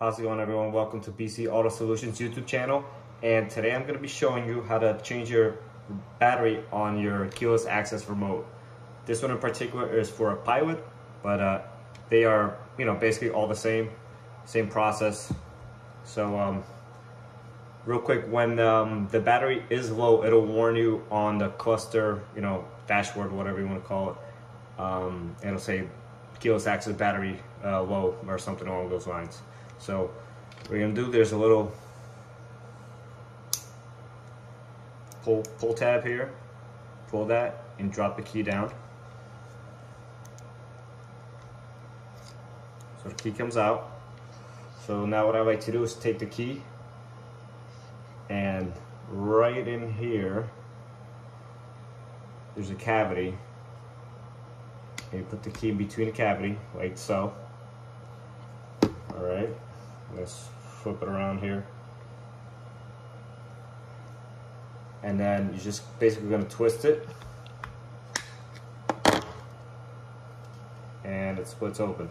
How's it going, everyone? Welcome to BC Auto Solutions YouTube channel, and today I'm going to be showing you how to change your battery on your keyless access remote. This one in particular is for a Pilot, but they are, basically all the same process. So real quick, when the battery is low, it'll warn you on the cluster, dashboard, whatever you want to call it. It'll say keyless access battery low or something along those lines. So what we're gonna do, there's a little pull tab here. Pull that and drop the key down. So the key comes out. So now what I like to do is take the key, and right in here there's a cavity, and you put the key in between the cavity like so. Alright, let's flip it around here. And then you're just basically going to twist it, and it splits open,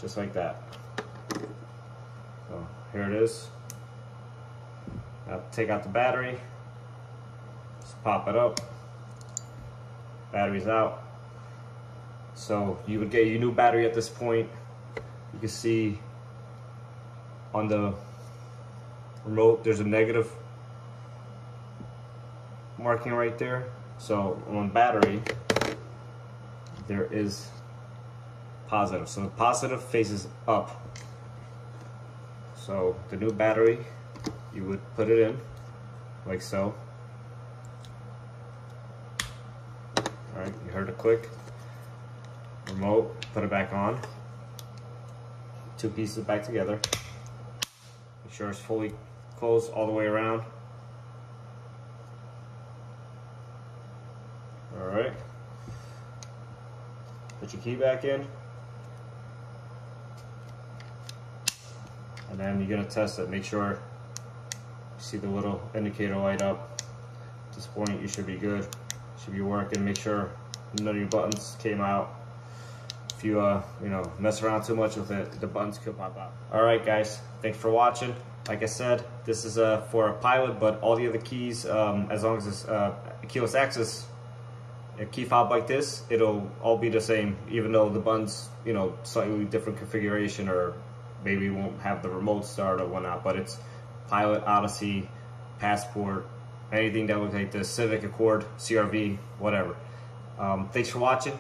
just like that. So here it is. Now take out the battery, just pop it up, battery's out. So you would get your new battery at this point. You can see on the remote there's a negative marking right there. So on battery there is positive. So the positive faces up. So the new battery, you would put it in like so. Alright, you heard a click. Remote, put it back on. Two pieces back together. Make sure it's fully closed all the way around. Alright. Put your key back in. And then you're going to test it. Make sure you see the little indicator light up. At this point you should be good. Should be working. Make sure none of your buttons came out. If you mess around too much with it, the buttons could pop out. Alright guys, thanks for watching. Like I said, this is for a Pilot, but all the other keys, as long as it's keyless access, a key fob like this, it'll all be the same, even though the buttons, slightly different configuration, or maybe won't have the remote start or whatnot, but it's Pilot, Odyssey, Passport, anything that looks like this, Civic, Accord, CR-V, whatever. Thanks for watching.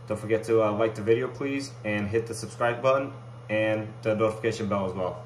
Don't forget to like the video, please, and hit the subscribe button and the notification bell as well.